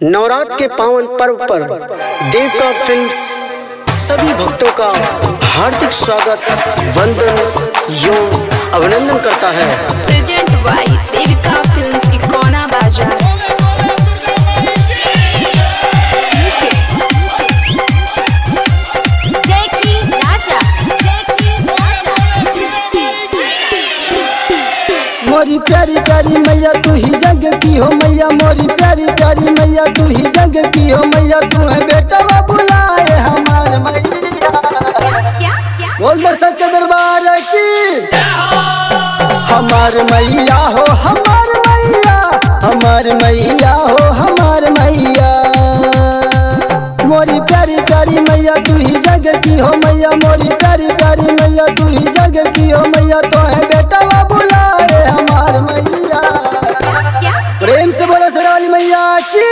नवरात्र के पावन पर्व पर देविका फिल्म्स सभी भक्तों का हार्दिक स्वागत, वंदन एवं अभिनंदन करता है। Present by Devika films Ikauna बाजार। मोरी प्यारी प्यारी मैया तू ही जग की हो मैया, मोरी प्यारी प्यारी मैया तू ही जग की हो मैया, तू है बेटा बुलाए हमारे मैया। बोल दे सच्चे दरबार की हमार मैया हो, हमार मैया, हमार मैया हो, हमार मैया। मोरी प्यारी प्यारी मैया तू ही जग की हो मैया, मोरी प्यारी प्यारी मैया तू ही जग की हो मैया, तो है बेटा बुलाए हमार मैया। प्रेम से बोले सराली मैया की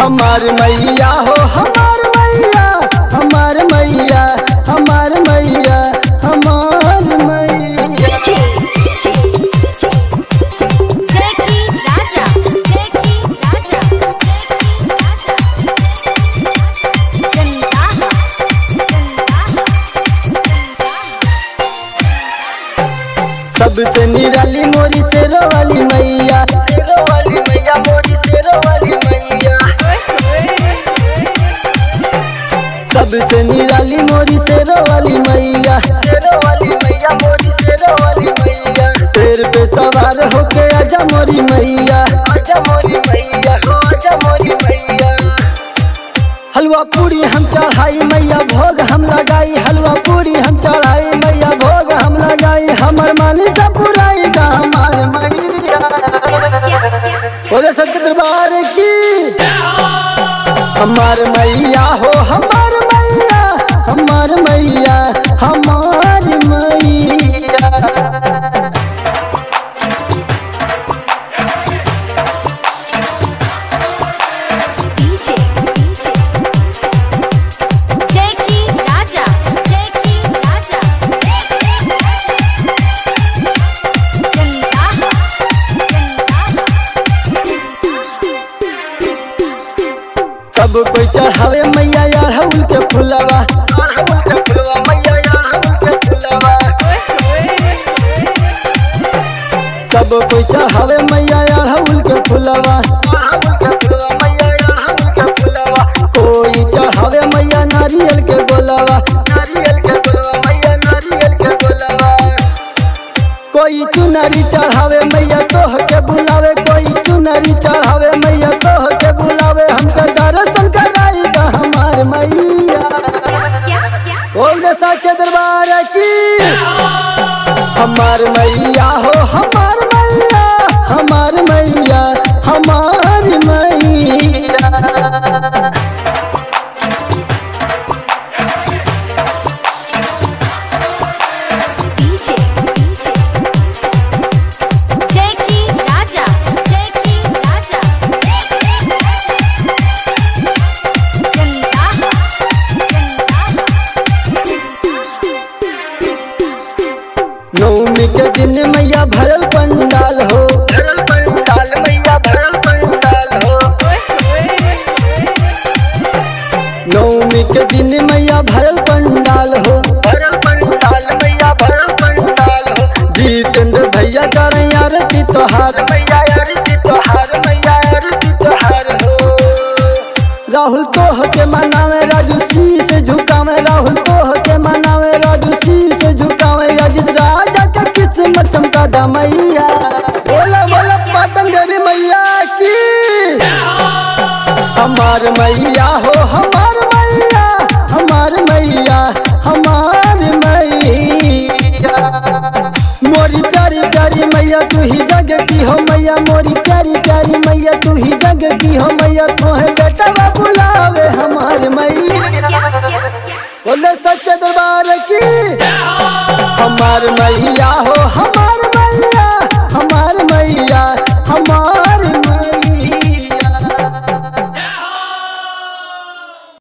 हमार मैया हो, हमार मैया, हमार मैया, हमार मैया, हमार मैया। सबसे निराली मोरी शेरो वाली मैया, शेरो वाली मैया, मोरी शेरो वाली मैया। सबसे निराली मोरी शेरो वाली मैया, शेरो वाली मैया, मोरी शेरो वाली मैया। पेड़ पे सवार होके आजा मोरी मैया, आजा मोरी मैया हो, आजा मोरी मैया। हलवा पूरी हम चढ़ाई मैया, भोग हम लगाई, हलवा पूरी हम चढ़ाई मैया, भोग हम लगाई, हमर मानी सब पुराई का हमार मैया। बोले सत्य दरबार की हमार मैया हो, हमार मैया, हमार मैया, हमार मैया। सब कोई चढ़ावे मैया अड़हुल के फुलवा, अड़हुल के फुलवा मैया, अड़हुल के फुलवा। सब कोई चढ़ावे मैया अड़हुल के फुलवा, अड़हुल के फुलवा मैया, अड़हुल के फुलवा। कोई चढ़ावे मैया नारियल के गोलवा, नारियल के गोलवा मैया, नारियल के गोलवा। कोई चुनरी चढ़ावे मैया तोह के बुलावे, कोई चुनरी चढ़ावे मैया तोह के बुलावे, हमके दर्शन कराई का हमार मैया। बोल दे सच्चे दरबार की हमार मैया हो, हमार मैया, हमार मैया, हमार मैया। नवमी के दिन मैया भरल पंडाल हो, भरल पंडाल मैया, भरल पंडाल हो। नवमी के दिन मैया भरल पंडाल हो, भरल पंडाल मैया, भरल पंडाल हो। जितेंद्र भैया करें आरती तोहार मैया, आरती तोहार मैया, आरती तोहार हो। राहुल तोह के मनावे, राजू शीश झुकावे, राहुल तोह के मनावे, राजू शीश झुकावे। अजित राजा का किस्मत चमका दा मैया। बोला बोला पाटन देवी मैया की हमार मैया हो, हमार मैया, हमार मैया, हमार मैया। मोरी प्यारी प्यारी मैया तू ही जग की हो मैया, मोरी प्यारी प्यारी मैया तू ही जग की हो मैया, तो है बेटा बुलावे हमार मैया। बोले सच्चे दरबार की हमार मैया हो, हमार मैया, हमार मैया, हमार मैया।